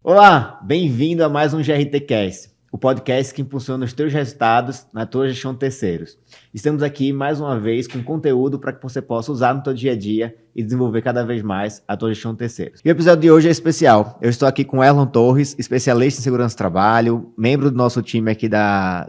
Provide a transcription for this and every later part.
Olá, bem-vindo a mais um GRTcast, o podcast que impulsiona os teus resultados na tua gestão de terceiros. Estamos aqui mais uma vez com conteúdo para que você possa usar no teu dia a dia e desenvolver cada vez mais a tua gestão de terceiros. E o episódio de hoje é especial. Eu estou aqui com Erlon Torres, especialista em segurança do trabalho, membro do nosso time aqui da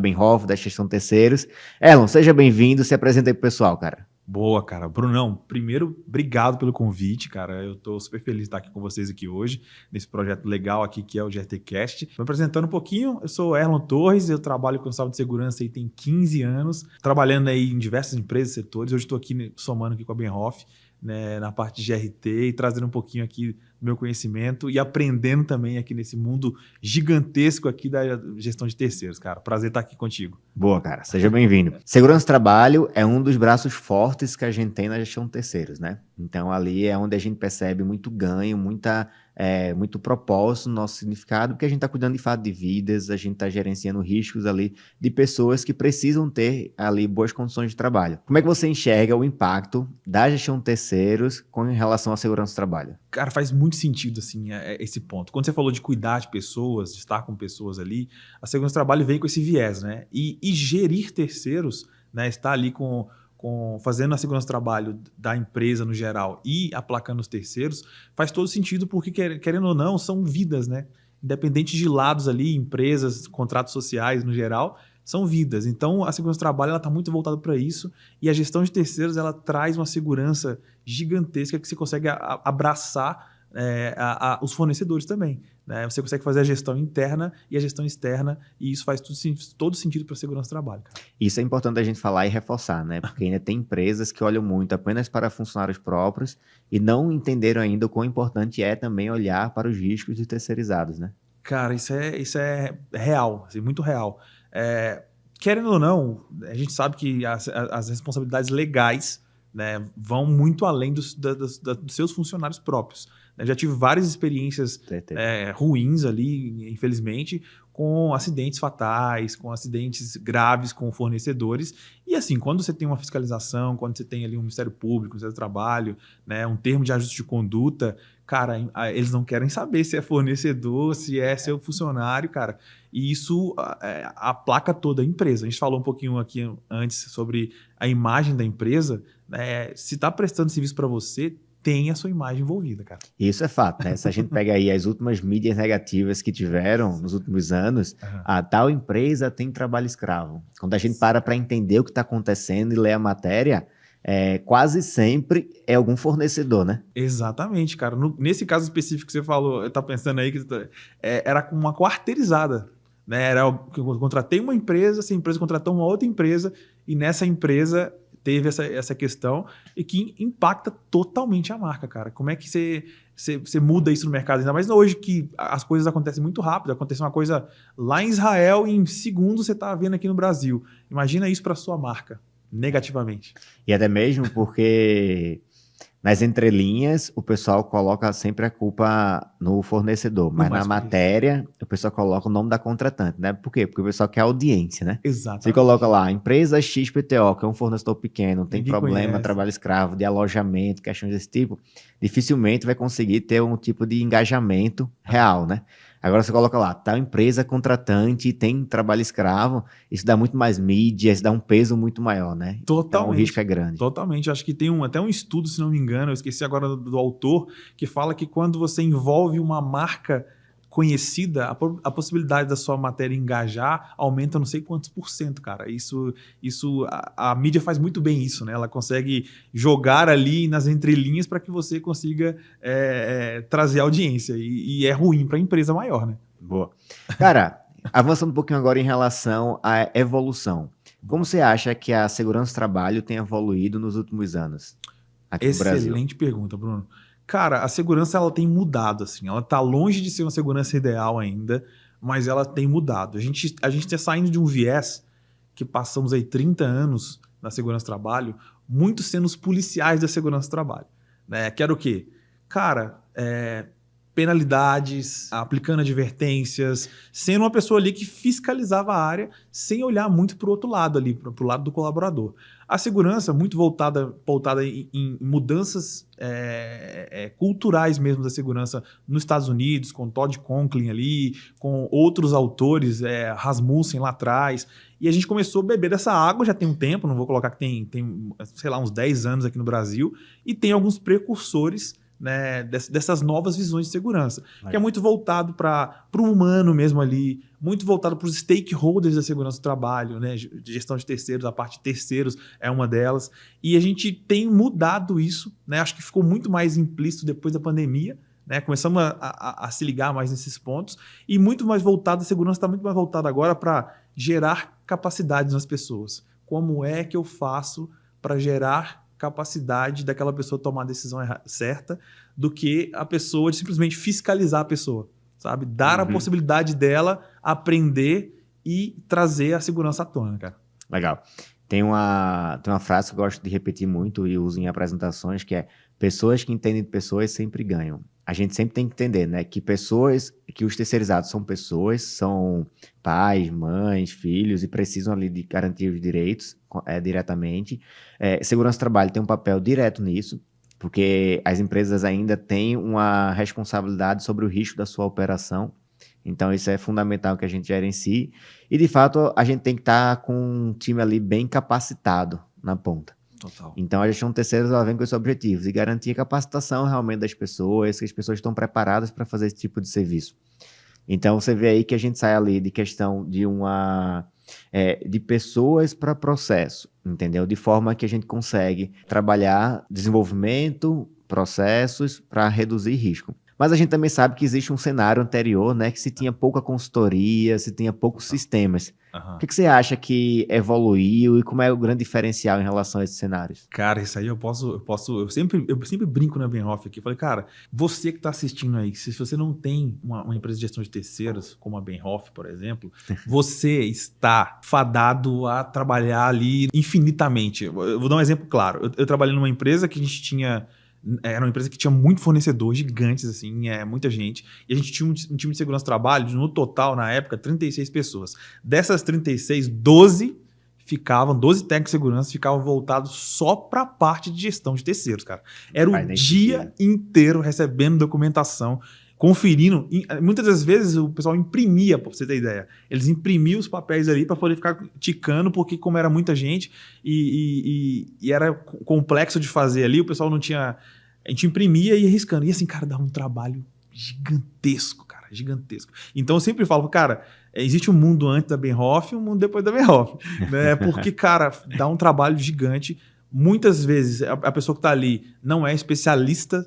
Benhoff, da gestão de terceiros. Erlon, seja bem-vindo, se apresenta aí pro pessoal, cara. Boa, cara. Brunão, primeiro, obrigado pelo convite, cara. Eu tô super feliz de estar aqui com vocês aqui hoje, nesse projeto legal aqui que é o GRTcast. Me apresentando um pouquinho, eu sou Erlon Torres, eu trabalho com saúde e segurança aí tem 15 anos, trabalhando aí em diversas empresas e setores. Hoje estou aqui somando aqui com a Benhoff, né, na parte de GRT e trazendo um pouquinho aqui do meu conhecimento e aprendendo também aqui nesse mundo gigantesco aqui da gestão de terceiros, cara. Prazer estar aqui contigo. Boa, cara. Seja bem-vindo. Segurança do trabalho é um dos braços fortes que a gente tem na gestão de terceiros, né? Então, ali é onde a gente percebe muito ganho, muito propósito no nosso significado, porque a gente está cuidando de fato de vidas, a gente está gerenciando riscos ali de pessoas que precisam ter ali boas condições de trabalho. Como é que você enxerga o impacto da gestão de terceiros com relação à segurança do trabalho? Cara, faz muito sentido, assim, esse ponto. Quando você falou de cuidar de pessoas, de estar com pessoas ali, a segurança do trabalho veio com esse viés, né? E gerir terceiros, né? Estar ali fazendo a segurança do trabalho da empresa no geral e aplacando os terceiros, faz todo sentido porque, querendo ou não, são vidas, né? Independente de lados ali, empresas, contratos sociais no geral, são vidas. Então, a segurança do trabalho está muito voltada para isso e a gestão de terceiros ela traz uma segurança gigantesca que você consegue abraçar os fornecedores também. Né? Você consegue fazer a gestão interna e a gestão externa e isso faz todo sentido para a segurança do trabalho. Cara. Isso é importante a gente falar e reforçar, né? Porque ainda tem empresas que olham muito apenas para funcionários próprios e não entenderam ainda o quão importante é também olhar para os riscos de terceirizados, né? Cara, isso é real, assim, muito real. Querendo ou não, a gente sabe que as responsabilidades legais, né, vão muito além dos seus funcionários próprios. Eu já tive várias experiências ruins ali, infelizmente, com acidentes fatais, com acidentes graves com fornecedores. E assim, quando você tem uma fiscalização, quando você tem ali um Ministério Público, um Ministério do Trabalho, né, um termo de ajuste de conduta, cara, eles não querem saber se é fornecedor, se é seu funcionário, cara. E isso aplaca toda a empresa. A gente falou um pouquinho aqui antes sobre a imagem da empresa. Né? Se está prestando serviço para você, tem a sua imagem envolvida, cara. Isso é fato, né? Se a gente pega aí as últimas mídias negativas que tiveram nos últimos anos, a tal empresa tem trabalho escravo. Quando a gente para entender o que está acontecendo e ler a matéria, quase sempre é algum fornecedor, né? Exatamente, cara. Nesse caso específico que você falou, eu tava pensando aí que era uma quarteirizada. Né? Eu contratei uma empresa, essa empresa contratou uma outra empresa e nessa empresa teve essa questão e que impacta totalmente a marca, cara. Como é que você muda isso no mercado? Ainda mais hoje que as coisas acontecem muito rápido. Acontece uma coisa lá em Israel e em segundos você está vendo aqui no Brasil. Imagina isso para sua marca, negativamente. E até mesmo porque nas entrelinhas o pessoal coloca sempre a culpa no fornecedor, mas na matéria o pessoal coloca o nome da contratante, né? Por quê? Porque o pessoal quer audiência, né? Exatamente. Você coloca lá, empresa XPTO, que é um fornecedor pequeno, tem problema, trabalho escravo, de alojamento, questões desse tipo, dificilmente vai conseguir ter um tipo de engajamento real, né? Agora você coloca lá, tal empresa contratante tem trabalho escravo, isso dá muito mais mídia, isso dá um peso muito maior, né? Totalmente. Então o risco é grande. Totalmente. Acho que tem até um estudo, se não me engano, eu esqueci agora do autor, que fala que quando você envolve uma marca conhecida, a possibilidade da sua matéria engajar aumenta não sei quantos %, cara. A mídia faz muito bem isso, né? Ela consegue jogar ali nas entrelinhas para que você consiga trazer audiência. E é ruim para a empresa maior, né? Boa. Cara, avançando um pouquinho agora em relação à evolução. Como você acha que a segurança do trabalho tem evoluído nos últimos anos aqui no Brasil? Excelente pergunta, Bruno. Cara, a segurança ela tem mudado, assim. Ela está longe de ser uma segurança ideal ainda, mas ela tem mudado. A gente está saindo de um viés que passamos aí 30 anos na segurança do trabalho, muito sendo os policiais da segurança do trabalho. Né? Que era o quê? Cara, penalidades, aplicando advertências, sendo uma pessoa ali que fiscalizava a área sem olhar muito para o outro lado ali, para o lado do colaborador. A segurança muito pautada em mudanças culturais mesmo da segurança nos Estados Unidos, com Todd Conklin ali, com outros autores, Rasmussen lá atrás, e a gente começou a beber dessa água já tem um tempo, não vou colocar que tem sei lá, uns 10 anos aqui no Brasil, e tem alguns precursores, né, dessas novas visões de segurança, que é muito voltado para o humano mesmo ali, muito voltado para os stakeholders da segurança do trabalho, né, de gestão de terceiros, a parte de terceiros é uma delas, e a gente tem mudado isso, né, acho que ficou muito mais implícito depois da pandemia, né, começamos a se ligar mais nesses pontos, e muito mais voltado, a segurança está muito mais voltada agora para gerar capacidades nas pessoas. Como é que eu faço para gerar capacidade daquela pessoa tomar a decisão certa do que a pessoa de simplesmente fiscalizar a pessoa, sabe? Dar a possibilidade dela aprender e trazer a segurança à tona, cara. Legal. Tem uma frase que eu gosto de repetir muito e uso em apresentações, que é: pessoas que entendem de pessoas sempre ganham. A gente sempre tem que entender, né, que os terceirizados são pessoas, são pais, mães, filhos, e precisam ali de garantir os direitos diretamente. Segurança do trabalho tem um papel direto nisso, porque as empresas ainda têm uma responsabilidade sobre o risco da sua operação. Então, isso é fundamental que a gente gerencie. E, de fato, a gente tem que estar com um time ali bem capacitado na ponta. Total. Então, a gestão de terceiros, ela vem com esses objetivos e garantir a capacitação realmente das pessoas, que as pessoas estão preparadas para fazer esse tipo de serviço. Então, você vê aí que a gente sai ali de questão de pessoas para processo, entendeu? De forma que a gente consegue trabalhar desenvolvimento, processos para reduzir risco. Mas a gente também sabe que existe um cenário anterior, né? Que se tinha pouca consultoria, se tinha poucos sistemas. O que você acha que evoluiu e como é o grande diferencial em relação a esses cenários? Cara, isso aí eu sempre brinco na Benhoff aqui. Falei, cara, você que está assistindo aí, se você não tem uma empresa de gestão de terceiros, como a Benhoff, por exemplo, você está fadado a trabalhar ali infinitamente. Eu vou dar um exemplo claro. Eu trabalhei numa empresa que a gente tinha... Era uma empresa que tinha muito fornecedor, gigantes, assim, muita gente. E a gente tinha um time de segurança do trabalho, no total, na época, 36 pessoas. Dessas 36, 12 técnicos de segurança ficavam voltados só para a parte de gestão de terceiros, cara. Era o dia inteiro recebendo documentação, conferindo. Muitas das vezes o pessoal imprimia, para você ter ideia. Eles imprimiam os papéis ali para poder ficar ticando, porque como era muita gente e era complexo de fazer ali, o pessoal não tinha... A gente imprimia e ia riscando. E assim, cara, dava um trabalho gigantesco, cara, gigantesco. Então eu sempre falo, cara, existe um mundo antes da Benhoff e um mundo depois da Benhoff, né? Porque, cara, dá um trabalho gigante. Muitas vezes a pessoa que está ali não é especialista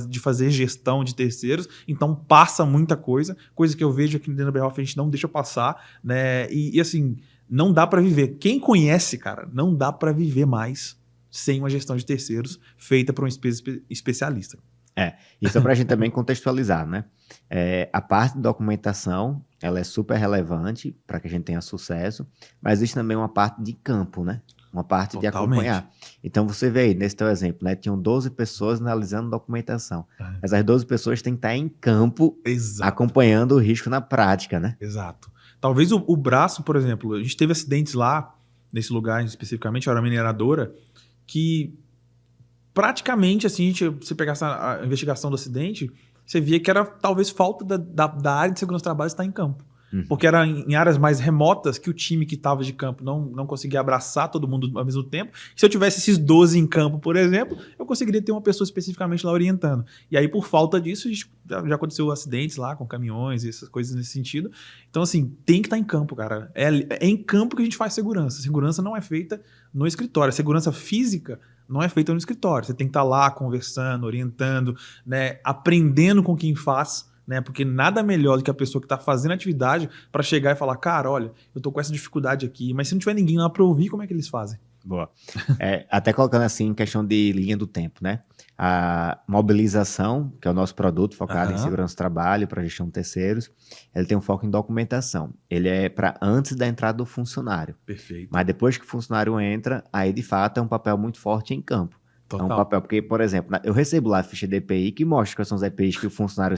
de fazer gestão de terceiros, então passa muita coisa que eu vejo aqui dentro da Benhoff a gente não deixa passar, né? E assim, não dá para viver. Quem conhece, cara, não dá para viver mais sem uma gestão de terceiros feita por um especialista. Isso é para a gente também contextualizar, né? A parte de documentação, ela é super relevante para que a gente tenha sucesso, mas existe também uma parte de campo, né? Uma parte de acompanhar. Então, você vê aí, nesse teu exemplo, né? Tinham 12 pessoas analisando documentação. Mas as 12 pessoas têm que estar em campo, acompanhando o risco na prática, né? Exato. Talvez o braço, por exemplo, a gente teve acidentes lá, nesse lugar especificamente, era uma mineradora, que praticamente, assim, você pegasse a investigação do acidente, você via que era talvez falta da área de segurança do trabalho estar em campo. Porque era em áreas mais remotas que o time que estava de campo não conseguia abraçar todo mundo ao mesmo tempo. Se eu tivesse esses 12 em campo, por exemplo, eu conseguiria ter uma pessoa especificamente lá orientando. E aí, por falta disso, já aconteceu acidentes lá com caminhões e essas coisas nesse sentido. Então, assim, tem que estar em campo, cara. É em campo que a gente faz segurança. Segurança não é feita no escritório. A segurança física não é feita no escritório. Você tem que estar lá conversando, orientando, né, aprendendo com quem faz, né? Porque nada melhor do que a pessoa que está fazendo atividade para chegar e falar, cara, olha, eu estou com essa dificuldade aqui, mas se não tiver ninguém lá para ouvir, como é que eles fazem? Boa. Até colocando assim em questão de linha do tempo, né? A mobilização, que é o nosso produto focado em segurança do trabalho, para gestão de terceiros, ele tem um foco em documentação. Ele é para antes da entrada do funcionário. Perfeito. Mas depois que o funcionário entra, aí de fato é um papel muito forte em campo. Total. É um papel, porque, por exemplo, eu recebo lá a ficha de EPI que mostra quais são os EPIs que o funcionário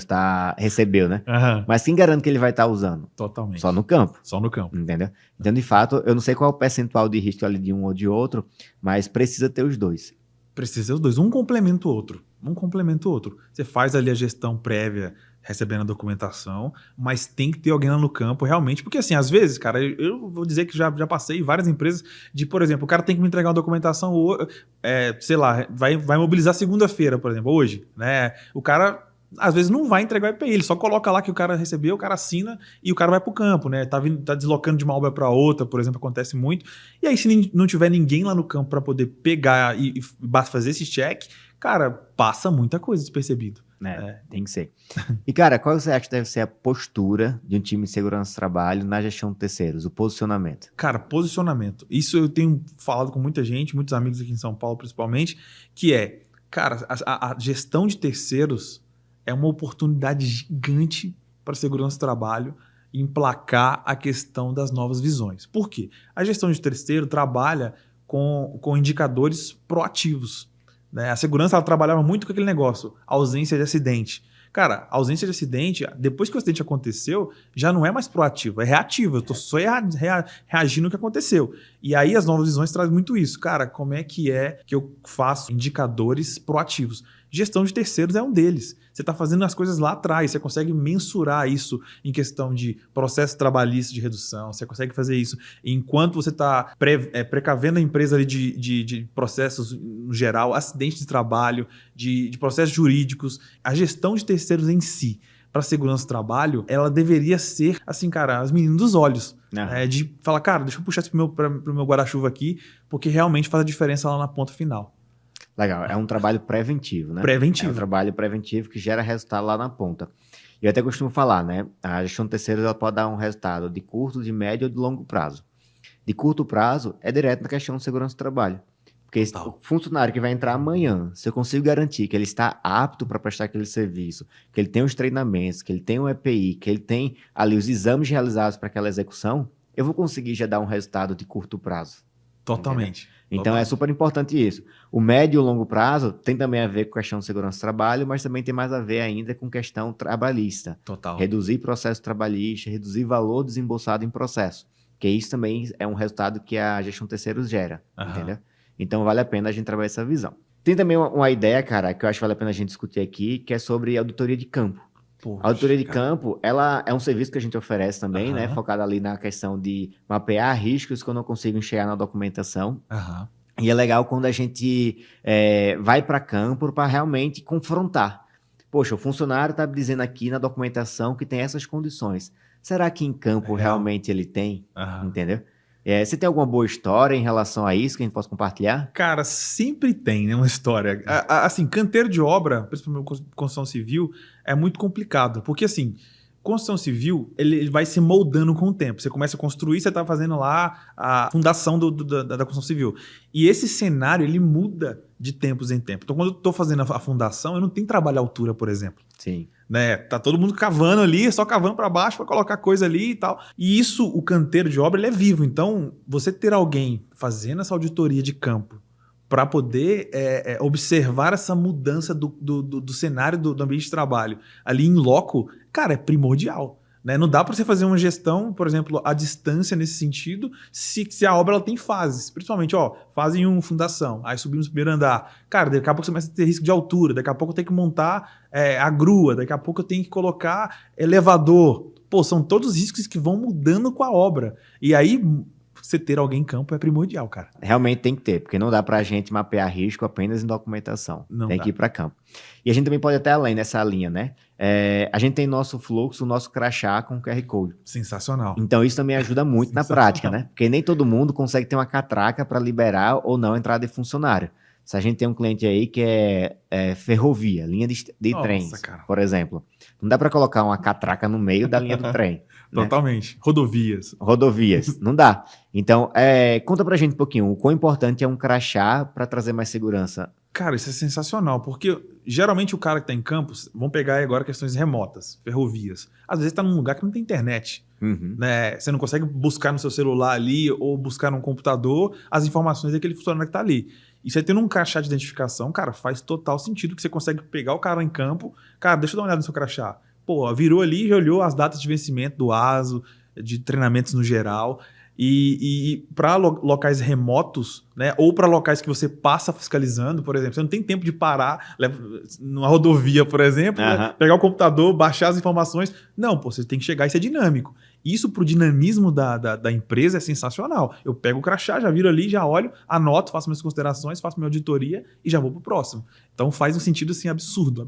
recebeu, né? Aham. Mas quem garante que ele vai estar usando? Totalmente. Só no campo. Só no campo. Entendeu? Então, de fato, eu não sei qual é o percentual de risco ali de um ou de outro, mas precisa ter os dois. Precisa ser os dois. Um complementa o outro. Um complementa o outro. Você faz ali a gestão prévia, recebendo a documentação, mas tem que ter alguém lá no campo realmente. Porque, assim, às vezes, cara, eu vou dizer que já passei em várias empresas de, por exemplo, o cara tem que me entregar uma documentação, sei lá, vai mobilizar segunda-feira, por exemplo, hoje, né? O cara, às vezes, não vai entregar o EPI, ele só coloca lá que o cara recebeu, o cara assina e o cara vai pro campo, né? Tá deslocando de uma obra para outra, por exemplo, acontece muito. E aí, se não tiver ninguém lá no campo para poder pegar e fazer esse check, cara, passa muita coisa despercebido. Tem que ser. E, cara, qual você acha que deve ser a postura de um time de segurança do trabalho na gestão de terceiros, o posicionamento? Cara, posicionamento. Isso eu tenho falado com muita gente, muitos amigos aqui em São Paulo principalmente, que cara, a gestão de terceiros é uma oportunidade gigante para a segurança do trabalho emplacar a questão das novas visões. Por quê? A gestão de terceiro trabalha com indicadores proativos. Né? A segurança ela trabalhava muito com aquele negócio, ausência de acidente. Cara, a ausência de acidente, depois que o acidente aconteceu, já não é mais proativo, é reativo. Eu estou só reagindo ao que aconteceu. E aí as novas visões trazem muito isso. Cara, como é que eu faço indicadores proativos? Gestão de terceiros é um deles. Você está fazendo as coisas lá atrás, você consegue mensurar isso em questão de processo trabalhista de redução, você consegue fazer isso enquanto você está precavendo a empresa ali de processos no geral, acidentes de trabalho, de processos jurídicos. A gestão de terceiros em si, para a segurança do trabalho, ela deveria ser, assim, cara, as meninas dos olhos. De falar, cara, deixa eu puxar isso pro meu guarda-chuva aqui, porque realmente faz a diferença lá na ponta final. Legal, é um trabalho preventivo, né? Preventivo. É um trabalho preventivo que gera resultado lá na ponta. E eu até costumo falar, né? A gestão de terceiros ela pode dar um resultado de curto, de médio ou de longo prazo. De curto prazo é direto na questão de segurança do trabalho. Porque o funcionário que vai entrar amanhã, se eu consigo garantir que ele está apto para prestar aquele serviço, que ele tem os treinamentos, que ele tem o EPI, que ele tem ali os exames realizados para aquela execução, eu vou conseguir já dar um resultado de curto prazo. Totalmente. Entendeu? Então é super importante isso. O médio e o longo prazo tem também a ver com questão de segurança do trabalho, mas também tem mais a ver ainda com questão trabalhista. Total. Reduzir processo trabalhista, reduzir valor desembolsado em processo. Que isso também é um resultado que a gestão de terceiros gera, entendeu? Então vale a pena a gente trabalhar essa visão. Tem também uma ideia, cara, que eu acho que vale a pena a gente discutir aqui, que é sobre auditoria de campo. A auditoria de campo, ela é um serviço que a gente oferece também, né? Focado ali na questão de mapear riscos que eu não consigo enxergar na documentação. E é legal quando a gente vai para campo para realmente confrontar. Poxa, o funcionário está dizendo aqui na documentação que tem essas condições. Será que em campo realmente ele tem? Entendeu? Você tem alguma boa história em relação a isso que a gente possa compartilhar? Cara, sempre tem, né, uma história. Assim, canteiro de obra, principalmente construção civil, é muito complicado. Porque, assim, construção civil, ele vai se moldando com o tempo. Você começa a construir, você está fazendo lá a fundação da construção civil. E esse cenário, ele muda de tempos em tempos. Então, quando eu estou fazendo a fundação, eu não tenho trabalho à altura, por exemplo. Sim. Né? Tá todo mundo cavando ali, só cavando para baixo para colocar coisa ali e tal. E isso, o canteiro de obra, ele é vivo. Então, você ter alguém fazendo essa auditoria de campo para poder observar essa mudança do cenário do ambiente de trabalho ali em loco, cara, é primordial. Né? Não dá para você fazer uma gestão, por exemplo, à distância nesse sentido, se a obra ela tem fases. Principalmente, fase 1, fundação. Aí subimos no primeiro andar. Cara, daqui a pouco você começa a ter risco de altura. Daqui a pouco eu tenho que montar a grua. Daqui a pouco eu tenho que colocar elevador. Pô, são todos riscos que vão mudando com a obra. E aí, você ter alguém em campo é primordial, cara. Realmente tem que ter, porque não dá pra gente mapear risco apenas em documentação. Tem que ir pra campo. E a gente também pode até além nessa linha, né? A gente tem nosso fluxo, nosso crachá com QR Code. Sensacional. Então isso também ajuda muito na prática, né? Porque nem todo mundo consegue ter uma catraca para liberar ou não a entrada de funcionário. Se a gente tem um cliente aí que é ferrovia, linha de trens, cara, por exemplo, não dá para colocar uma catraca no meio da linha do trem. Totalmente. Né? Rodovias, não dá. Então, conta pra gente um pouquinho, o quão importante é um crachá para trazer mais segurança Cara, isso é sensacional, porque geralmente o cara que está em campos, vamos pegar aí agora questões remotas, ferrovias. Às vezes está num lugar que não tem internet. Né? Você não consegue buscar no seu celular ali ou buscar num computador as informações daquele funcionário que está ali. E você tendo um crachá de identificação, cara, faz total sentido que você consegue pegar o cara em campo. Cara, deixa eu dar uma olhada no seu crachá. Pô, virou ali e já olhou as datas de vencimento do ASO, de treinamentos no geral. E para locais remotos, né, ou para locais que você passa fiscalizando, por exemplo, você não tem tempo de parar numa rodovia, por exemplo, né, pegar o computador, baixar as informações. Não, pô, você tem que chegar e ser dinâmico. Isso para o dinamismo da empresa é sensacional. Eu pego o crachá, já viro ali, já olho, anoto, faço minhas considerações, faço minha auditoria e já vou para o próximo. Então faz um sentido assim absurdo.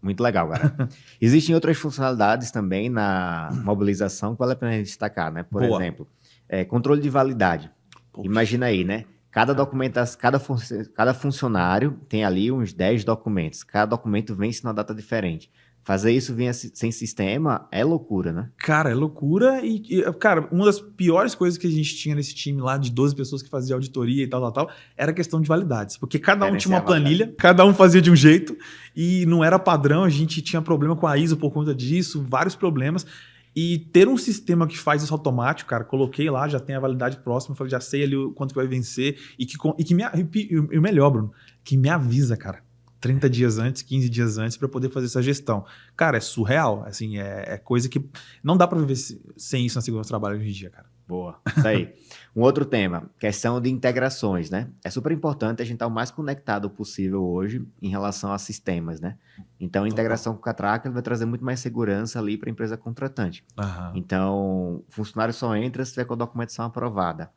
Muito legal, cara. Existem outras funcionalidades também na mobilização que vale a pena destacar, né? Por exemplo, controle de validade. Poxa. Imagina aí, né? Cada funcionário tem ali uns 10 documentos. Cada documento vence numa data diferente. Fazer isso sem sistema é loucura, né? Cara, é loucura cara, uma das piores coisas que a gente tinha nesse time lá de 12 pessoas que fazia auditoria e tal, era a questão de validades. Porque cada um tinha uma planilha, cada um fazia de um jeito e não era padrão, a gente tinha problema com a ISO por conta disso, vários problemas. E ter um sistema que faz isso automático, cara, coloquei lá, já tem a validade próxima, falei, já sei ali o quanto que vai vencer e o melhor, Bruno, que me avisa, cara. 30 dias antes, 15 dias antes, para poder fazer essa gestão. Cara, é surreal. Assim, é coisa que não dá para viver sem isso na segurança do trabalho hoje em dia, cara. Boa, isso aí. Um outro tema, questão de integrações, né? É super importante a gente estar o mais conectado possível hoje em relação a sistemas, né? Então, a integração com o Catraca vai trazer muito mais segurança ali para a empresa contratante. Então, o funcionário só entra se tiver com a documentação aprovada.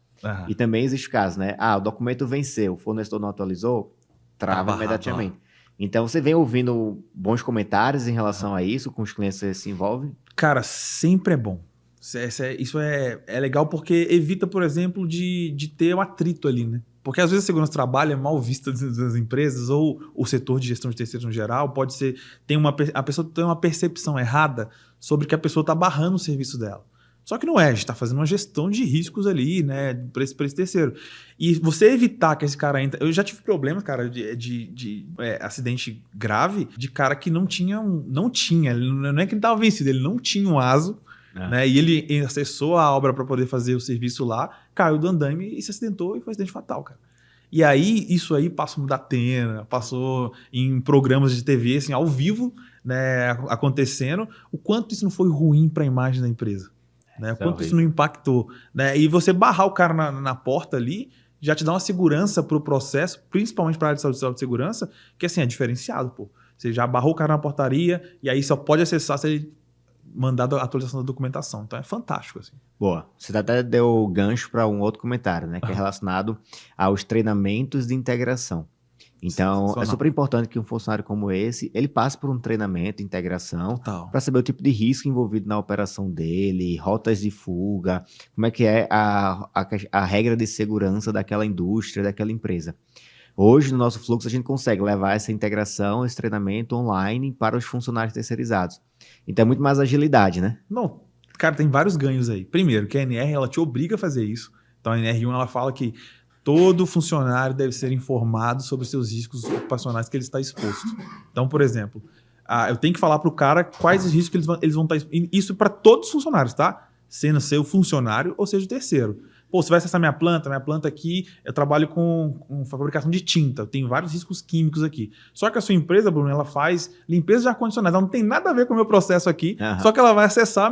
E também existe o caso, né? O documento venceu, o fornecedor não atualizou, trava imediatamente. Então, você vem ouvindo bons comentários em relação a isso, com os clientes que você se envolve? Cara, sempre é bom. Isso é legal porque evita, por exemplo, de ter um atrito ali, né? Porque às vezes a segurança do trabalho é mal vista das empresas ou o setor de gestão de terceiros no geral pode ser... A pessoa tem uma percepção errada sobre que a pessoa está barrando o serviço dela. Só que não é, a gente está fazendo uma gestão de riscos ali, né, para esse terceiro. E você evitar que esse cara entre... Eu já tive problemas, cara, de acidente grave, de cara que não tinha, não é que ele estava vencido, ele não tinha um ASO, né, e ele acessou a obra para poder fazer o serviço lá, caiu do andaime e se acidentou e foi um acidente fatal, cara. E aí, isso aí passou da Atena, passou em programas de TV, assim, ao vivo, né, acontecendo, o quanto isso não foi ruim para a imagem da empresa. Né? Quanto isso não impactou. Né? E você barrar o cara na porta ali já te dá uma segurança para o processo, principalmente para a área de saúde e segurança, que assim, é diferenciado. Pô. Você já barrou o cara na portaria e aí só pode acessar se ele mandar a atualização da documentação. Então é fantástico. Assim. Boa. Você até deu gancho para um outro comentário, né, que é relacionado aos treinamentos de integração. Então, é super importante que um funcionário como esse, ele passe por um treinamento, integração, para saber o tipo de risco envolvido na operação dele, rotas de fuga, como é que é a regra de segurança daquela indústria, daquela empresa. Hoje, no nosso fluxo, a gente consegue levar essa integração, esse treinamento online para os funcionários terceirizados. Então, é muito mais agilidade, né? Não, cara, tem vários ganhos aí. Primeiro, que a ANR, ela te obriga a fazer isso. Então, a NR1, ela fala que todo funcionário deve ser informado sobre os seus riscos ocupacionais que ele está exposto. Então, por exemplo, eu tenho que falar para o cara quais os riscos que eles vão estar expostos. Isso para todos os funcionários, tá? Sendo seu funcionário ou seja o terceiro. Pô, você vai acessar minha planta aqui, eu trabalho com fabricação de tinta, eu tenho vários riscos químicos aqui. Só que a sua empresa, Bruno, ela faz limpeza de ar-condicionado, ela não tem nada a ver com o meu processo aqui, só que ela vai acessar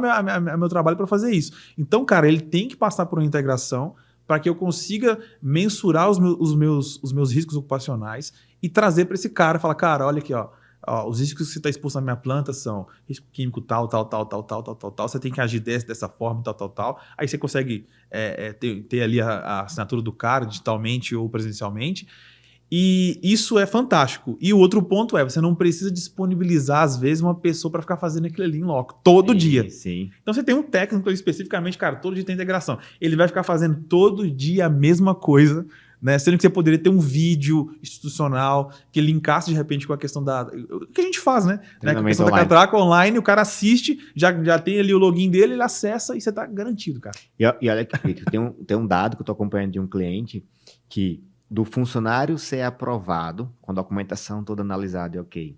meu trabalho para fazer isso. Então, cara, ele tem que passar por uma integração para que eu consiga mensurar os meus riscos ocupacionais e trazer para esse cara, falar, cara, olha aqui, ó, os riscos que você está exposto na minha planta são risco químico tal, você tem que agir dessa forma, tal. Aí você consegue ter ali a assinatura do cara, digitalmente ou presencialmente, e isso é fantástico. E o outro ponto você não precisa disponibilizar, às vezes, uma pessoa para ficar fazendo aquilo ali em loco, todo dia. Sim. Então você tem um técnico especificamente, cara, todo dia tem integração. Ele vai ficar fazendo todo dia a mesma coisa, né? Sendo que você poderia ter um vídeo institucional que linkasse de repente com a questão o que a gente faz, né? Com a questão da Catraca online, o cara assiste, já tem ali o login dele, ele acessa e você tá garantido, cara. E olha aqui, tem um dado que eu tô acompanhando de um cliente que do funcionário ser aprovado, com a documentação toda analisada e ok,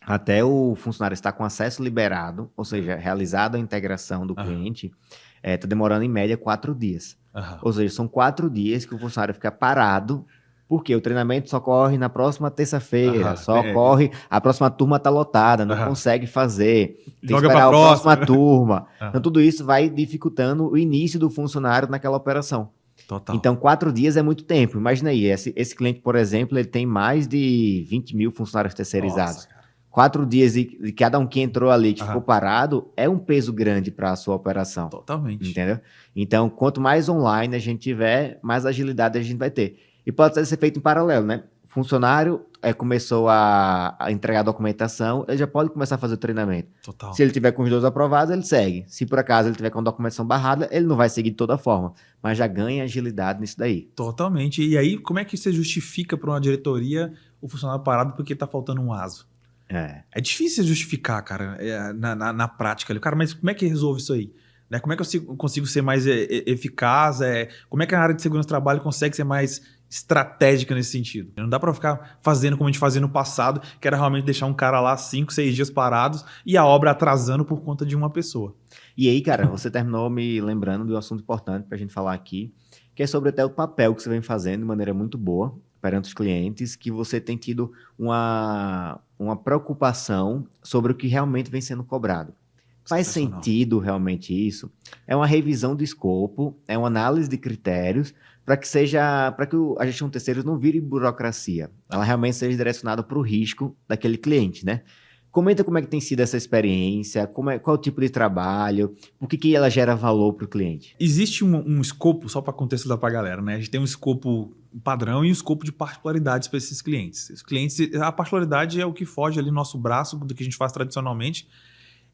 até o funcionário estar com acesso liberado, ou seja, realizada a integração do cliente, está demorando em média 4 dias. Ou seja, são 4 dias que o funcionário fica parado, porque o treinamento só ocorre na próxima terça-feira, só ocorre, a próxima turma está lotada, não consegue fazer, tem que esperar a próxima turma. Então, tudo isso vai dificultando o início do funcionário naquela operação. Total. Então, 4 dias é muito tempo. Imagina aí, esse cliente, por exemplo, ele tem mais de 20 mil funcionários terceirizados. Nossa, 4 dias de cada um que entrou ali, que ficou parado, é um peso grande para a sua operação. Totalmente. Entendeu? Então, quanto mais online a gente tiver, mais agilidade a gente vai ter. E pode ser feito em paralelo, né? O funcionário começou a entregar a documentação, ele já pode começar a fazer o treinamento. Total. Se ele tiver com os 2 aprovados, ele segue. Se por acaso ele tiver com a documentação barrada, ele não vai seguir de toda forma, mas já ganha agilidade nisso daí. Totalmente. E aí, como é que você justifica para uma diretoria o funcionário parado porque está faltando um ASO? É difícil justificar, cara, na prática. Cara, mas como é que resolve isso aí? Né? Como é que eu consigo ser mais eficaz? Como é que a área de segurança do trabalho consegue ser mais estratégica nesse sentido? Não dá para ficar fazendo como a gente fazia no passado, que era realmente deixar um cara lá 5, 6 dias parados e a obra atrasando por conta de uma pessoa. E aí, cara, você terminou me lembrando de um assunto importante para a gente falar aqui, que é sobre até o papel que você vem fazendo de maneira muito boa perante os clientes, que você tem tido uma preocupação sobre o que realmente vem sendo cobrado. Faz sentido realmente isso? É uma revisão do escopo, é uma análise de critérios para que a gestão de terceiros não vire burocracia. Ela realmente seja direcionada para o risco daquele cliente, né? Comenta como é que tem sido essa experiência, qual é o tipo de trabalho, por que ela gera valor para o cliente. Existe um escopo, só para contextualizar para a galera, né? A gente tem um escopo padrão e um escopo de particularidades para esses clientes. Os clientes, a particularidade é o que foge ali no nosso braço do que a gente faz tradicionalmente.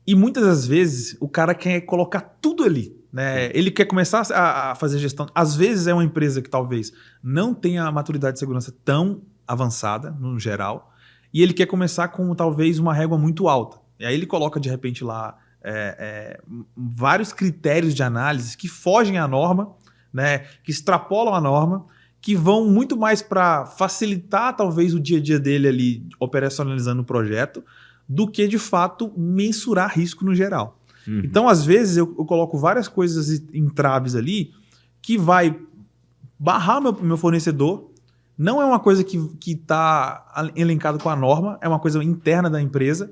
E muitas das vezes o cara quer colocar tudo ali, né? Ele quer começar a fazer gestão. Às vezes é uma empresa que talvez não tenha a maturidade de segurança tão avançada, no geral, e ele quer começar com talvez uma régua muito alta. E aí ele coloca de repente lá vários critérios de análise que fogem à norma, né? Que extrapolam a norma, que vão muito mais para facilitar talvez o dia a dia dele ali operacionalizando o projeto, do que, de fato, mensurar risco no geral. Então, às vezes, eu coloco várias coisas entraves ali que vai barrar meu fornecedor. Não é uma coisa que está elencado com a norma, é uma coisa interna da empresa,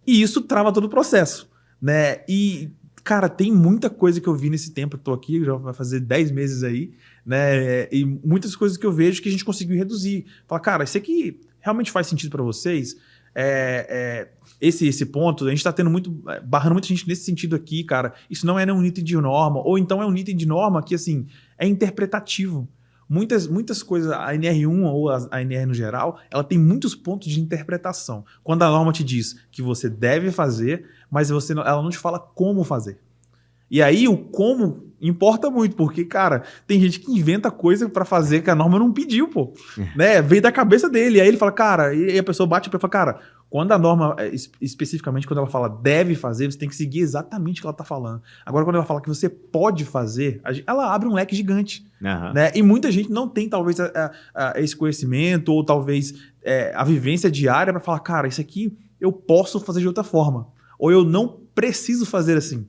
e isso trava todo o processo, né? E, cara, tem muita coisa que eu vi nesse tempo que eu tô aqui, já vai fazer 10 meses aí, né? E muitas coisas que eu vejo que a gente conseguiu reduzir. Fala, cara, isso aqui realmente faz sentido para vocês? Esse ponto, a gente está barrando muita gente nesse sentido aqui, cara. Isso não é um item de norma, ou então é um item de norma que, assim, é interpretativo. Muitas coisas, a NR1 ou a NR no geral, ela tem muitos pontos de interpretação. Quando a norma te diz que você deve fazer, mas ela não te fala como fazer. E aí o como importa muito, porque, cara, tem gente que inventa coisa pra fazer que a norma não pediu, pô. Né? Veio da cabeça dele. Aí ele fala, cara, e a pessoa bate e fala, cara, quando a norma, especificamente quando ela fala deve fazer, você tem que seguir exatamente o que ela tá falando. Agora, quando ela fala que você pode fazer, ela abre um leque gigante. Né? E muita gente não tem, talvez, esse conhecimento, ou talvez a vivência diária pra falar, cara, isso aqui eu posso fazer de outra forma. Ou eu não preciso fazer assim.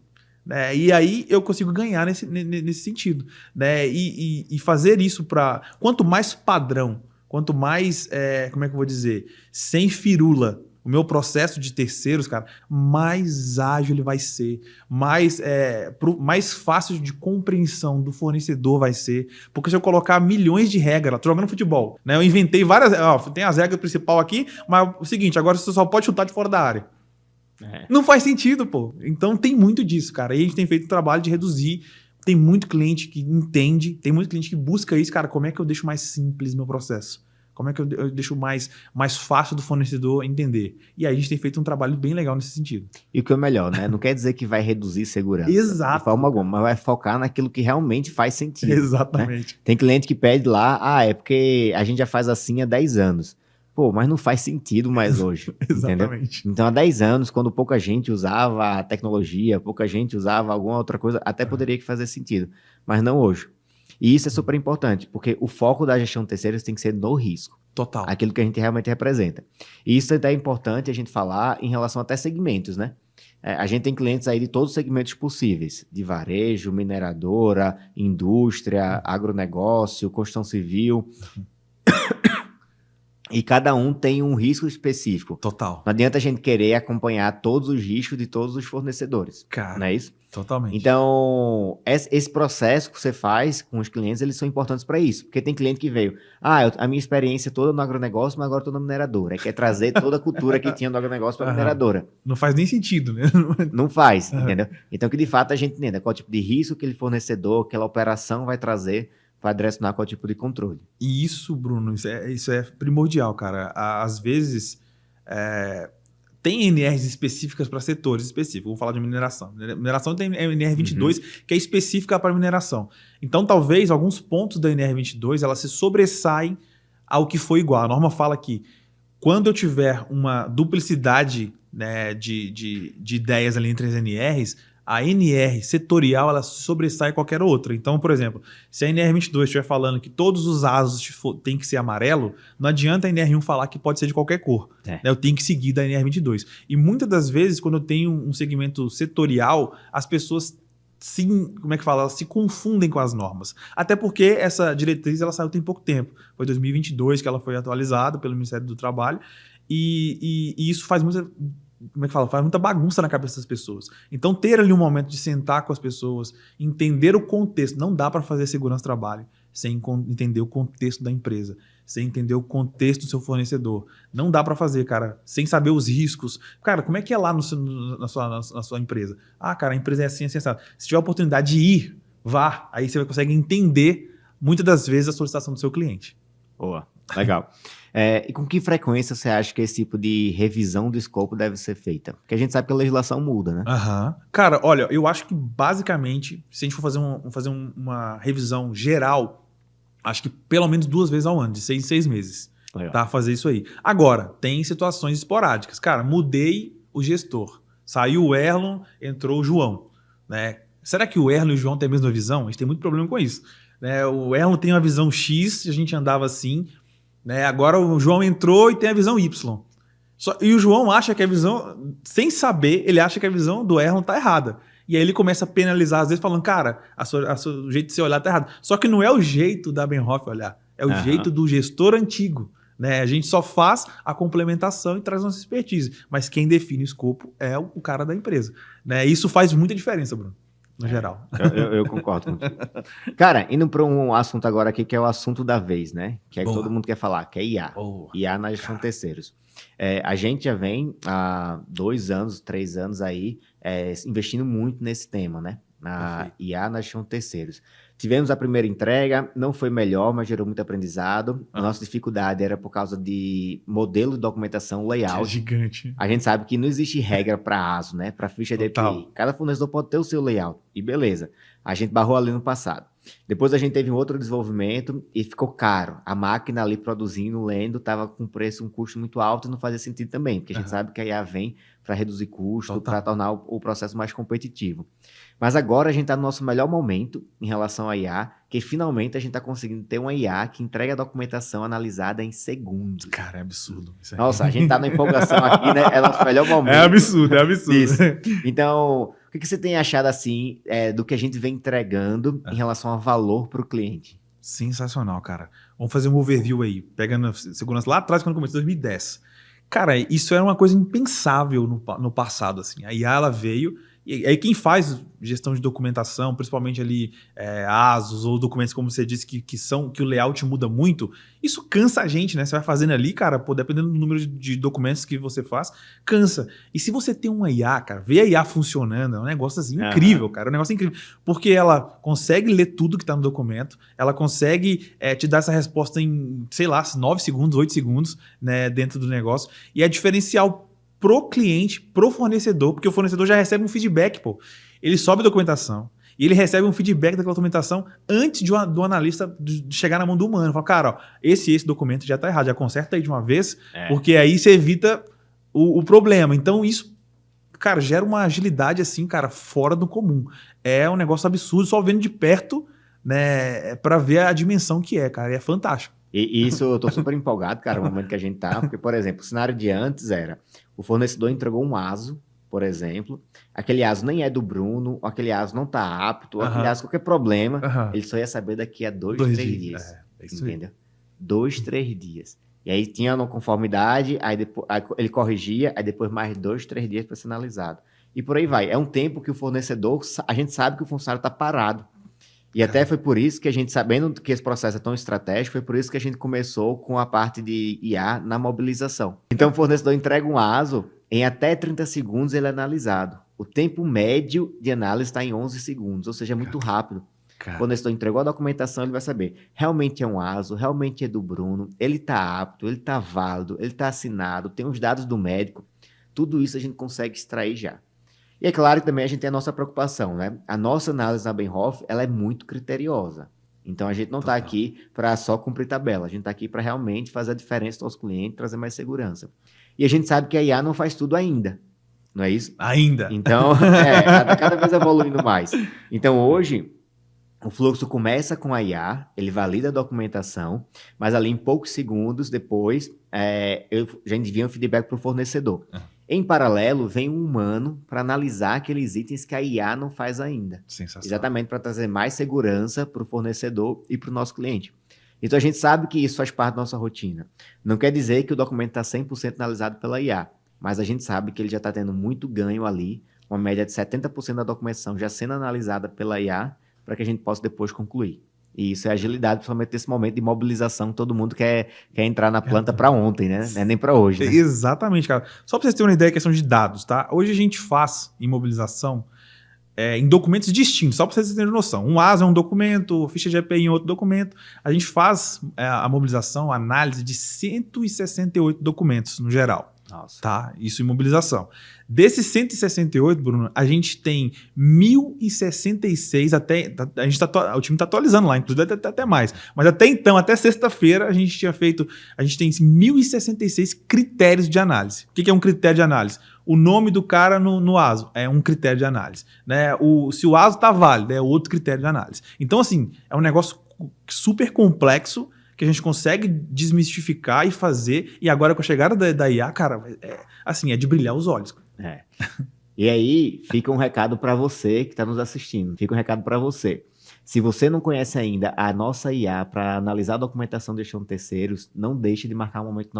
E aí eu consigo ganhar nesse sentido. Né? E fazer isso para... Quanto mais padrão, quanto mais, como é que eu vou dizer, sem firula, o meu processo de terceiros, cara, mais ágil ele vai ser, mais fácil de compreensão do fornecedor vai ser. Porque se eu colocar milhões de regras, tô jogando futebol, né? Eu inventei várias... tem as regras principais aqui, mas é o seguinte, agora você só pode chutar de fora da área. Não faz sentido, pô. Então tem muito disso, cara. E a gente tem feito o trabalho de reduzir. Tem muito cliente que entende, tem muito cliente que busca isso, cara. Como é que eu deixo mais simples meu processo? Como é que eu deixo mais fácil do fornecedor entender? E aí a gente tem feito um trabalho bem legal nesse sentido. E o que é melhor, né? Não quer dizer que vai reduzir segurança. Exato. De forma alguma, mas vai focar naquilo que realmente faz sentido. Exatamente. Né? Tem cliente que pede lá, é porque a gente já faz assim há 10 anos. Pô, mas não faz sentido mais hoje. Exatamente. Entendeu? Então, há 10 anos, quando pouca gente usava a tecnologia, pouca gente usava alguma outra coisa, até poderia fazer sentido, mas não hoje. E isso é super importante, porque o foco da gestão de terceiros tem que ser no risco. Total. Aquilo que a gente realmente representa. E isso é importante a gente falar em relação até segmentos, né? A gente tem clientes aí de todos os segmentos possíveis, de varejo, mineradora, indústria, agronegócio, construção civil. E cada um tem um risco específico. Total. Não adianta a gente querer acompanhar todos os riscos de todos os fornecedores. Cara, não é isso? Totalmente. Então, esse processo que você faz com os clientes, eles são importantes para isso. Porque tem cliente que veio, a minha experiência toda no agronegócio, mas agora estou na mineradora. Aí quer trazer toda a cultura que tinha no agronegócio para a mineradora. Não faz nem sentido, né? Não faz, entendeu? Então, que de fato a gente entenda qual tipo de risco que aquele fornecedor, aquela operação vai trazer para direcionar qual tipo de controle. E isso, Bruno, isso é primordial, cara. Às vezes, tem NRs específicas para setores específicos. Vou falar de mineração. Mineração tem a NR22, que é específica para mineração. Então, talvez, alguns pontos da NR22, elas se sobressaem ao que foi igual. A norma fala que quando eu tiver uma duplicidade, né, de ideias ali entre as NRs, a NR setorial ela sobressai qualquer outra. Então, por exemplo, se a NR22 estiver falando que todos os asos têm que ser amarelo, não adianta a NR1 falar que pode ser de qualquer cor. Né? Eu tenho que seguir da NR22. E muitas das vezes, quando eu tenho um segmento setorial, as pessoas elas se confundem com as normas. Até porque essa diretriz ela saiu tem pouco tempo. Foi 2022 que ela foi atualizada pelo Ministério do Trabalho. E isso faz muita... faz muita bagunça na cabeça das pessoas. Então, ter ali um momento de sentar com as pessoas, entender o contexto. Não dá para fazer segurança do trabalho sem entender o contexto da empresa, sem entender o contexto do seu fornecedor. Não dá para fazer, cara, sem saber os riscos. Cara, como é que é lá na sua empresa? Cara, a empresa é assim, assim, assim. Se tiver a oportunidade de ir, vá. Aí você vai conseguir entender, muitas das vezes, a solicitação do seu cliente. Boa, legal. E com que frequência você acha que esse tipo de revisão do escopo deve ser feita? Porque a gente sabe que a legislação muda, né? Cara, olha, eu acho que basicamente, se a gente for fazer uma revisão geral, acho que pelo menos 2 vezes ao ano, de 6 em 6 meses. Tá? Fazer isso aí. Agora, tem situações esporádicas. Cara, mudei o gestor. Saiu o Erlon, entrou o João. Né? Será que o Erlon e o João têm a mesma visão? A gente tem muito problema com isso. Né? O Erlon tem uma visão X, a gente andava assim. Né? Agora o João entrou e tem a visão Y. E o João acha que a visão, sem saber, ele acha que a visão do Erlon tá errada. E aí ele começa a penalizar, às vezes, falando, cara, o jeito de você olhar tá errado. Só que não é o jeito da Benhoff olhar, é o jeito do gestor antigo. Né? A gente só faz a complementação e traz nossa expertise. Mas quem define o escopo é o cara da empresa. Né? Isso faz muita diferença, Bruno. No geral. Eu concordo contigo. Cara, indo para um assunto agora aqui, que é o assunto da vez, né? Que é que todo mundo quer falar, que é IA. IA na gestão de terceiros. A gente já vem há 2 anos, 3 anos aí, investindo muito nesse tema, né? Na IA na gestão de terceiros. Tivemos a primeira entrega, não foi melhor, mas gerou muito aprendizado. A nossa dificuldade era por causa de modelo de documentação, layout. É gigante. A gente sabe que não existe regra para ASO, né? Para ficha de API. Cada fornecedor pode ter o seu layout. E beleza. A gente barrou ali no passado. Depois a gente teve um outro desenvolvimento e ficou caro. A máquina ali produzindo, lendo, estava com um custo muito alto e não fazia sentido também, porque a gente sabe que a IA vem para reduzir custo, para tornar o processo mais competitivo. Mas agora a gente está no nosso melhor momento em relação à IA, que finalmente a gente está conseguindo ter uma IA que entrega a documentação analisada em segundos. Cara, é absurdo. Nossa, a gente está na empolgação aqui, né? É nosso melhor momento. É absurdo. Isso. Então, o que você tem achado assim do que a gente vem entregando em relação a valor para o cliente? Sensacional, cara. Vamos fazer um overview aí, pegando a segurança lá atrás, quando começou em 2010. Cara, isso era uma coisa impensável no passado, assim. A IA, ela veio, e aí quem faz gestão de documentação, principalmente ali ASUS ou documentos, como você disse, que o layout muda muito, isso cansa a gente, né? Você vai fazendo ali, cara, dependendo do número de documentos que você faz, cansa. E se você tem uma IA, cara, ver a IA funcionando, é um negócio assim incrível, cara, é um negócio incrível. Porque ela consegue ler tudo que está no documento, ela consegue te dar essa resposta em, sei lá, 9 segundos, 8 segundos, né, dentro do negócio, e é diferencial pro cliente, pro fornecedor, porque o fornecedor já recebe um feedback, pô. Ele sobe a documentação e ele recebe um feedback daquela documentação antes do analista chegar na mão do humano. Fala, cara, ó, esse documento já tá errado, já conserta aí de uma vez, porque aí você evita o problema. Então isso, cara, gera uma agilidade assim, cara, fora do comum. É um negócio absurdo, só vendo de perto, né, para ver a dimensão que é, cara, e é fantástico. E isso eu tô super empolgado, cara, no momento que a gente tá, porque, por exemplo, o cenário de antes era, o fornecedor entregou um ASO, por exemplo, aquele ASO nem é do Bruno, aquele ASO não tá apto, aquele ASO qualquer problema, ele só ia saber daqui a 2, 3 dias. É isso entendeu? 2, 3 dias. E aí tinha a não conformidade, aí depois aí ele corrigia, aí depois mais 2, 3 dias para ser analisado. E por aí vai. É um tempo que o fornecedor, a gente sabe que o funcionário está parado. E até foi por isso que a gente, sabendo que esse processo é tão estratégico, foi por isso que a gente começou com a parte de IA na mobilização. Então o fornecedor entrega um ASO, em até 30 segundos ele é analisado. O tempo médio de análise está em 11 segundos, ou seja, é muito rápido. Quando o fornecedor entregou a documentação, ele vai saber, realmente é um ASO, realmente é do Bruno, ele está apto, ele está válido, ele está assinado, tem os dados do médico, tudo isso a gente consegue extrair já. E é claro que também a gente tem a nossa preocupação, né? A nossa análise na Benhoff, ela é muito criteriosa. Então a gente não está aqui para só cumprir tabela, a gente está aqui para realmente fazer a diferença do nosso cliente, trazer mais segurança. E a gente sabe que a IA não faz tudo ainda, não é isso? Ainda. Então, está cada vez evoluindo mais. Então hoje, o fluxo começa com a IA, ele valida a documentação, mas ali em poucos segundos depois, eu já envio um feedback para o fornecedor. Em paralelo, vem um humano para analisar aqueles itens que a IA não faz ainda. Sensacional. Exatamente para trazer mais segurança para o fornecedor e para o nosso cliente. Então a gente sabe que isso faz parte da nossa rotina. Não quer dizer que o documento está 100% analisado pela IA, mas a gente sabe que ele já está tendo muito ganho ali, uma média de 70% da documentação já sendo analisada pela IA, para que a gente possa depois concluir. E isso é agilidade, principalmente nesse momento de mobilização, todo mundo quer entrar na planta para ontem, né? Não é nem para hoje, né? Exatamente, cara. Só para vocês terem uma ideia, questão de dados, tá? Hoje a gente faz imobilização em documentos distintos, só para vocês terem noção. Um ASO é um documento, ficha de EPI em outro documento. A gente faz a mobilização, a análise de 168 documentos no geral. Nossa. Tá? Isso em mobilização. Desses 168, Bruno, a gente tem 1.066 até. O time está atualizando lá, inclusive até mais. Mas até então, até sexta-feira, a gente tem 1.066 critérios de análise. O que é um critério de análise? O nome do cara no ASO é um critério de análise. Né? Se o ASO está válido, é outro critério de análise. Então, assim, é um negócio super complexo que a gente consegue desmistificar e fazer. E agora, com a chegada da IA, cara, é de brilhar os olhos. E aí, fica um recado para você que está nos assistindo. Fica um recado para você. Se você não conhece ainda a nossa IA para analisar a documentação de gestão de terceiros, não deixe de marcar um momento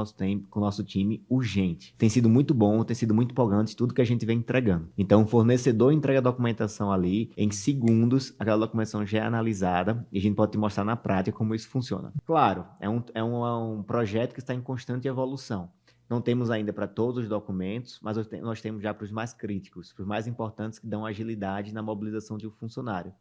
com o nosso time urgente. Tem sido muito bom, tem sido muito empolgante tudo que a gente vem entregando. Então, o fornecedor entrega a documentação ali, em segundos, aquela documentação já é analisada e a gente pode te mostrar na prática como isso funciona. Claro, é um projeto que está em constante evolução. Não temos ainda para todos os documentos, mas nós temos já para os mais críticos, para os mais importantes que dão agilidade na mobilização de um funcionário.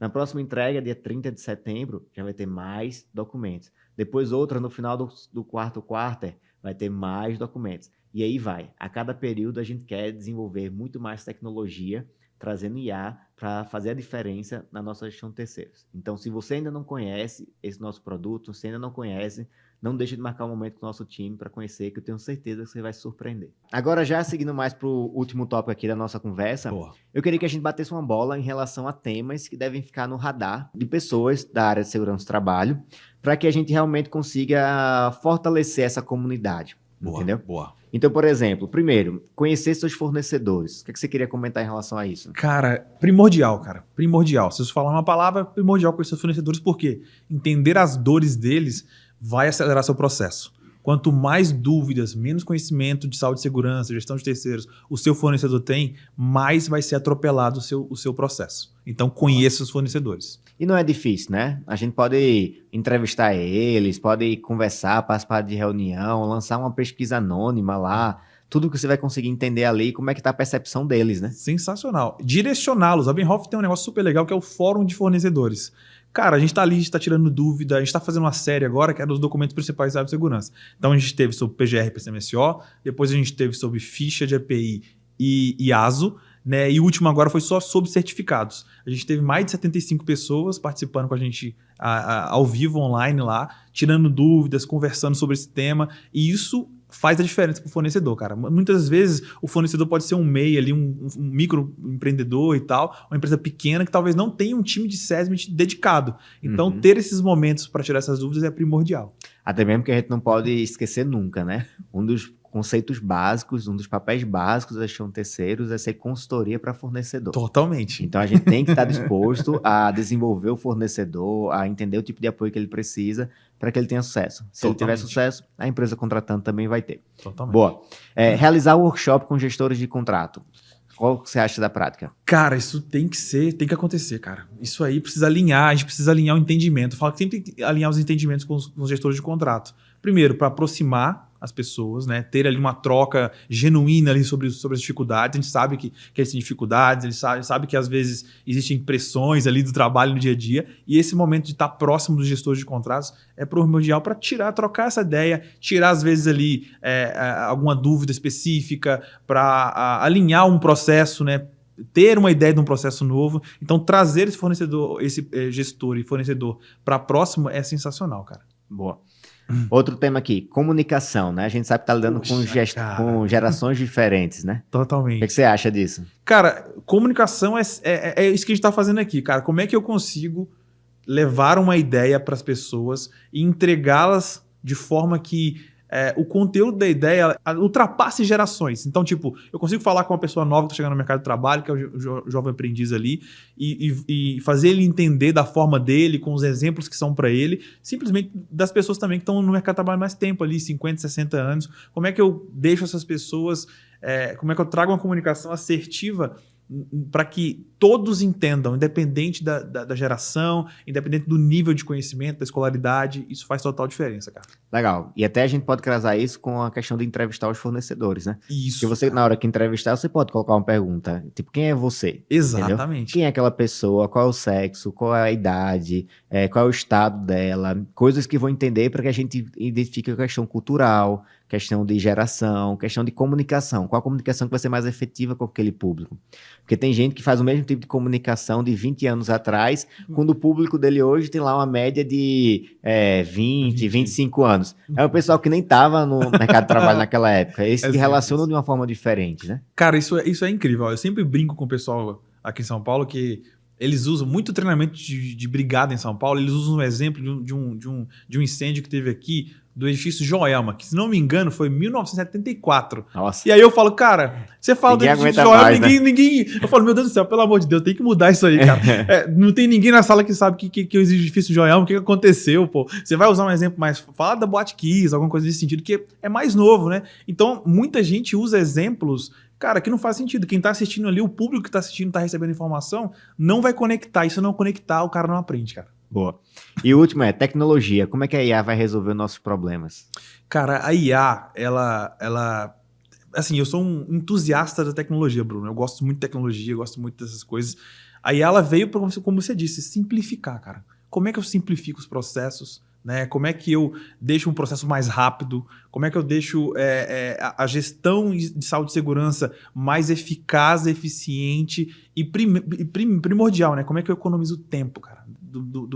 Na próxima entrega, dia 30 de setembro, já vai ter mais documentos. Depois outra no final do quarto quarter, vai ter mais documentos. E aí vai. A cada período a gente quer desenvolver muito mais tecnologia, trazendo IA para fazer a diferença na nossa gestão de terceiros. Então, se você ainda não conhece esse nosso produto, se ainda não conhece, não deixe de marcar um momento com o nosso time para conhecer, que eu tenho certeza que você vai se surpreender. Agora, já seguindo mais para o último tópico aqui da nossa conversa, eu queria que a gente batesse uma bola em relação a temas que devem ficar no radar de pessoas da área de segurança do trabalho, para que a gente realmente consiga fortalecer essa comunidade. Entendeu? Boa. Então, por exemplo, primeiro, conhecer seus fornecedores. O que você queria comentar em relação a isso? Cara, primordial. Se eu falar uma palavra, primordial conhecer os fornecedores, porque entender as dores deles vai acelerar seu processo. Quanto mais dúvidas, menos conhecimento de saúde e segurança, gestão de terceiros o seu fornecedor tem, mais vai ser atropelado o seu processo. Então, conheça os fornecedores. E não é difícil, né? A gente pode entrevistar eles, pode conversar, participar de reunião, lançar uma pesquisa anônima lá, tudo que você vai conseguir entender ali, como é que está a percepção deles, né? Sensacional. Direcioná-los. A Benhoff tem um negócio super legal que é o Fórum de Fornecedores. Cara, a gente está ali, a gente está tirando dúvida, a gente está fazendo uma série agora que é dos documentos principais de cibersegurança. Então a gente teve sobre PGR e PCMSO, depois a gente teve sobre ficha de EPI e ASO, né? E o último agora foi só sobre certificados. A gente teve mais de 75 pessoas participando com a gente ao vivo, online lá, tirando dúvidas, conversando sobre esse tema, e isso faz a diferença para o fornecedor, cara. Muitas vezes o fornecedor pode ser um MEI ali, um microempreendedor e tal, uma empresa pequena que talvez não tenha um time de SESMIT dedicado. Então, ter esses momentos para tirar essas dúvidas é primordial. Até mesmo que a gente não pode esquecer nunca, né? Um dos conceitos básicos, um dos papéis básicos da gestão de terceiros é ser consultoria para fornecedor. Totalmente. Então a gente tem que estar disposto a desenvolver o fornecedor, a entender o tipo de apoio que ele precisa para que ele tenha sucesso. Se ele tiver sucesso, a empresa contratando também vai ter. Totalmente. Boa. Realizar o workshop com gestores de contrato. Qual que você acha da prática? Cara, isso tem que acontecer, cara. Isso aí precisa alinhar, a gente precisa alinhar o entendimento. Eu falo que sempre tem que alinhar os entendimentos com os gestores de contrato. Primeiro, para aproximar as pessoas, né? Ter ali uma troca genuína ali sobre as dificuldades. A gente sabe que eles têm dificuldades, eles sabe que às vezes existem pressões ali do trabalho no dia a dia, e esse momento de estar próximo dos gestores de contratos é primordial para trocar essa ideia, tirar às vezes ali alguma dúvida específica, para alinhar um processo, né? Ter uma ideia de um processo novo. Então, trazer esse fornecedor, esse gestor e fornecedor para próximo é sensacional, cara. Boa. Outro tema aqui, comunicação, né? A gente sabe que tá lidando com gerações diferentes, né? Totalmente. O que você acha disso? Cara, comunicação é isso que a gente tá fazendo aqui, cara. Como é que eu consigo levar uma ideia para as pessoas e entregá-las de forma que o conteúdo da ideia ultrapasse gerações. Então, tipo, eu consigo falar com uma pessoa nova que está chegando no mercado de trabalho, que é o jovem aprendiz ali, e fazer ele entender da forma dele, com os exemplos que são para ele, simplesmente das pessoas também que estão no mercado de trabalho mais tempo ali, 50, 60 anos. Como é que eu deixo essas pessoas, como é que eu trago uma comunicação assertiva para que todos entendam, independente da geração, independente do nível de conhecimento, da escolaridade, isso faz total diferença, cara. Legal. E até a gente pode casar isso com a questão de entrevistar os fornecedores, né? Isso. Porque você, na hora que entrevistar, você pode colocar uma pergunta, tipo, quem é você? Exatamente. Entendeu? Quem é aquela pessoa, qual é o sexo, qual é a idade, qual é o estado dela, coisas que vão entender para que a gente identifique a questão cultural, questão de geração, questão de comunicação. Qual a comunicação que vai ser mais efetiva com aquele público? Porque tem gente que faz o mesmo tipo de comunicação de 20 anos atrás, quando o público dele hoje tem lá uma média de 20, 25 anos. É o pessoal que nem estava no mercado de trabalho naquela época. Esse que relacionam de uma forma diferente, né? Cara, isso é incrível. Eu sempre brinco com o pessoal aqui em São Paulo que eles usam muito treinamento de brigada em São Paulo. Eles usam um exemplo de um incêndio que teve aqui do edifício Joelma, que, se não me engano, foi em 1974. Nossa. E aí eu falo, cara, você fala ninguém do edifício Joelma, mais, né? ninguém... Eu falo, meu Deus do céu, pelo amor de Deus, tem que mudar isso aí, cara. Não tem ninguém na sala que sabe que o edifício Joelma, o que aconteceu, pô. Você vai usar um exemplo mais... Fala da Boate Kiss, alguma coisa nesse sentido, que é mais novo, né? Então, muita gente usa exemplos, cara, que não faz sentido. Quem tá assistindo ali, o público que tá assistindo, tá recebendo informação, não vai conectar. E se não conectar, o cara não aprende, cara. Boa. E o último é tecnologia. Como é que a IA vai resolver os nossos problemas? Cara, a IA, ela... Assim, eu sou um entusiasta da tecnologia, Bruno. Eu gosto muito de tecnologia, eu gosto muito dessas coisas. A IA, ela veio para, como você disse, simplificar, cara. Como é que eu simplifico os processos, né? Como é que eu deixo um processo mais rápido? Como é que eu deixo a gestão de saúde e segurança mais eficaz, eficiente e primordial, né? Como é que eu economizo tempo, cara,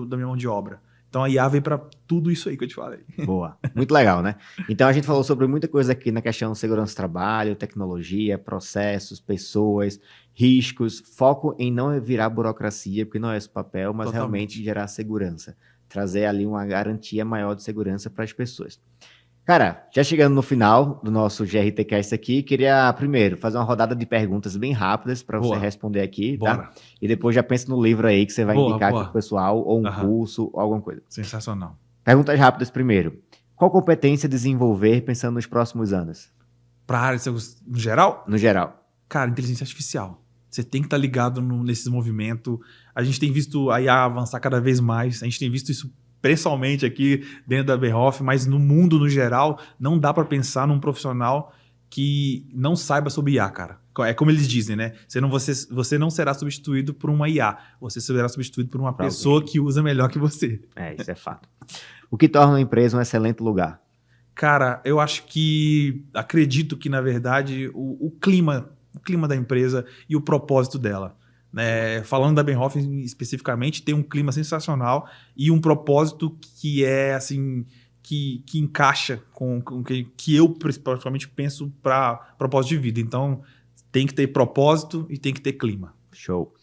da minha mão de obra? Então a IA veio para tudo isso aí que eu te falei. Boa, muito legal, né? Então a gente falou sobre muita coisa aqui na questão de segurança do trabalho, tecnologia, processos, pessoas, riscos, foco em não virar burocracia, porque não é esse o papel, mas Totalmente. Realmente gerar segurança, trazer ali uma garantia maior de segurança para as pessoas. Cara, já chegando no final do nosso GRTcast aqui, queria primeiro fazer uma rodada de perguntas bem rápidas para você responder aqui, Bora. tá? E depois já pensa no livro aí que você vai indicar aqui pro pessoal, ou um curso, ou alguma coisa. Sensacional. Perguntas rápidas primeiro. Qual competência desenvolver pensando nos próximos anos? Para a área de segurança, no geral? No geral. Cara, inteligência artificial. Você tem que estar ligado nesse movimento. A gente tem visto a IA avançar cada vez mais. A gente tem visto isso principalmente aqui dentro da Berhoff, mas no mundo no geral, não dá para pensar num profissional que não saiba sobre IA, cara. É como eles dizem, né? Você não será substituído por uma IA, você será substituído por uma pessoa que usa melhor que você. Isso é fato. O que torna uma empresa um excelente lugar? Cara, eu acredito que, na verdade, o clima da empresa e o propósito dela. Falando da Berhoff especificamente, tem um clima sensacional e um propósito que é assim, que encaixa com o que eu principalmente penso para propósito de vida. Então, tem que ter propósito e tem que ter clima. Show.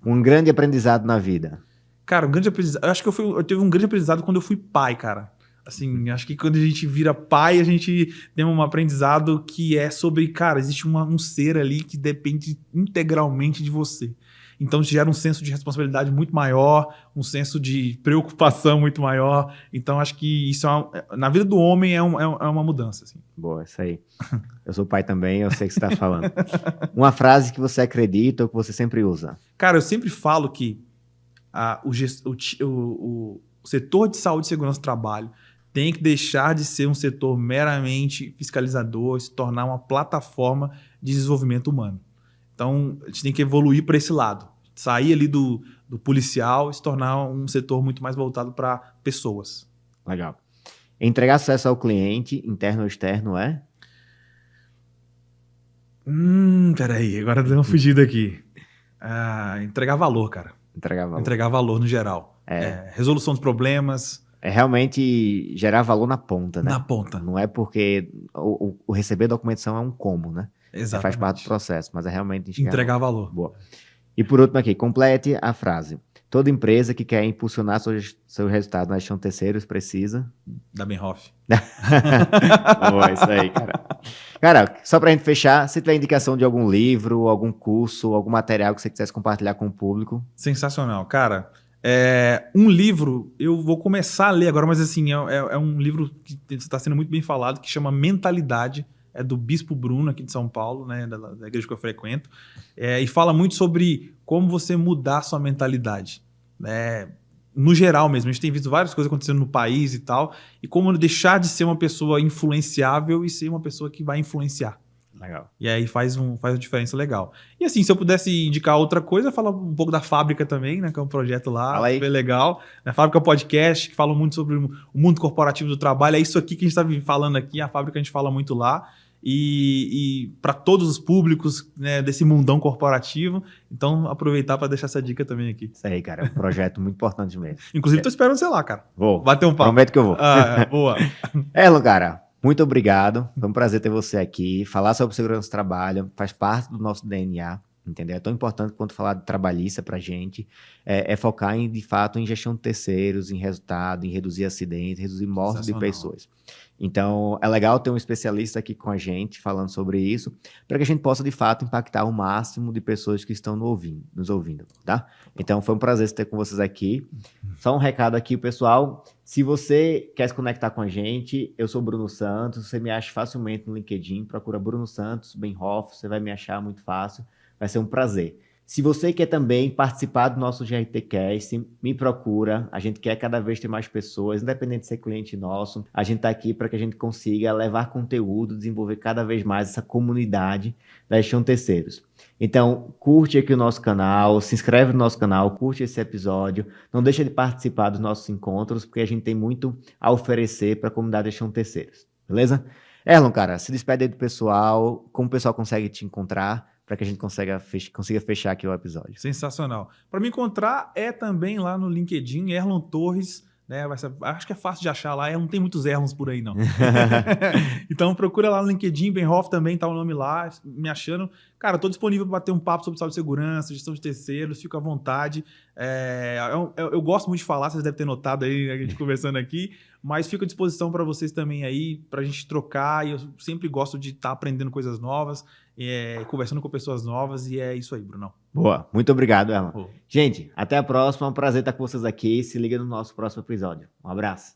Um grande aprendizado na vida. Cara, um grande aprendizado. Eu acho que eu tive um grande aprendizado quando eu fui pai, cara. Assim, acho que quando a gente vira pai, a gente tem um aprendizado que é sobre, cara, existe um ser ali que depende integralmente de você. Então, te gera um senso de responsabilidade muito maior, um senso de preocupação muito maior. Então, acho que isso na vida do homem é uma mudança. Assim. Boa, isso aí. Eu sou pai também, eu sei o que você está falando. Uma frase que você acredita ou que você sempre usa? Cara, eu sempre falo que o setor de saúde e segurança do trabalho tem que deixar de ser um setor meramente fiscalizador e se tornar uma plataforma de desenvolvimento humano. Então, a gente tem que evoluir para esse lado. Sair ali do policial e se tornar um setor muito mais voltado para pessoas. Legal. Entregar sucesso ao cliente, interno ou externo, é? Peraí, agora deu uma fugida aqui. Entregar valor, cara. Entregar valor. Entregar valor no geral. Resolução dos problemas. É realmente gerar valor na ponta, né? Na ponta. Não é porque o receber documentação é um como, né? Exatamente. Faz parte do processo, mas é realmente entregar valor. Boa. E por último aqui, complete a frase. Toda empresa que quer impulsionar seu resultado na gestão de terceiros precisa... Da Benhoff. Boa, isso aí, cara. Cara, só pra gente fechar, se tiver indicação de algum livro, algum curso, algum material que você quisesse compartilhar com o público. Sensacional. Cara, um livro, eu vou começar a ler agora, mas assim, é um livro que está sendo muito bem falado, que chama Mentalidade, é do Bispo Bruno, aqui de São Paulo, né, da igreja que eu frequento, e fala muito sobre como você mudar sua mentalidade, né, no geral mesmo. A gente tem visto várias coisas acontecendo no país e tal, e como deixar de ser uma pessoa influenciável e ser uma pessoa que vai influenciar. Legal. E aí faz uma diferença legal. E assim, se eu pudesse indicar outra coisa, falar um pouco da Fábrica também, né? Que é um projeto lá, bem legal. A Fábrica Podcast, que fala muito sobre o mundo corporativo do trabalho. É isso aqui que a gente está falando aqui, a Fábrica a gente fala muito lá. E para todos os públicos, né, desse mundão corporativo. Então, aproveitar para deixar essa dica também aqui. Isso aí, cara. É um projeto muito importante mesmo. Inclusive, tô esperando você lá, cara. Vou. Bater um papo. Prometo que eu vou. Boa. Elon, cara, muito obrigado. Foi um prazer ter você aqui. Falar sobre segurança do trabalho faz parte do nosso DNA, entendeu? É tão importante quanto falar de trabalhista pra gente. É focar, de fato, em gestão de terceiros, em resultado, em reduzir acidentes, reduzir mortes de pessoas. Então, é legal ter um especialista aqui com a gente falando sobre isso, para que a gente possa, de fato, impactar o máximo de pessoas que estão nos ouvindo, tá? Então, foi um prazer ter com vocês aqui. Só um recado aqui, pessoal. Se você quer se conectar com a gente, eu sou Bruno Santos, você me acha facilmente no LinkedIn, procura Bruno Santos, Benhoff, você vai me achar muito fácil, vai ser um prazer. Se você quer também participar do nosso GRTcast, me procura. A gente quer cada vez ter mais pessoas, independente de ser cliente nosso. A gente está aqui para que a gente consiga levar conteúdo, desenvolver cada vez mais essa comunidade da gestão de terceiros. Então, curte aqui o nosso canal, se inscreve no nosso canal, curte esse episódio. Não deixa de participar dos nossos encontros, porque a gente tem muito a oferecer para a comunidade da gestão de terceiros. Beleza? Erlon, cara, se despede aí do pessoal. Como o pessoal consegue te encontrar? Para que a gente consiga fechar aqui o episódio. Sensacional. Para me encontrar é também lá no LinkedIn, Erlon Torres, né? Acho que é fácil de achar lá, não tem muitos Erlons por aí, não. Então procura lá no LinkedIn, Benhoff também tá o nome lá, me achando. Cara, tô disponível para bater um papo sobre saúde e segurança, gestão de terceiros, fica à vontade. Eu gosto muito de falar, vocês devem ter notado aí a gente conversando aqui, mas fico à disposição para vocês também aí, para a gente trocar, e eu sempre gosto de estar aprendendo coisas novas, conversando com pessoas novas, e é isso aí, Brunão. Boa, muito obrigado, Erlon. Gente, até a próxima, é um prazer estar com vocês aqui, se liga no nosso próximo episódio. Um abraço.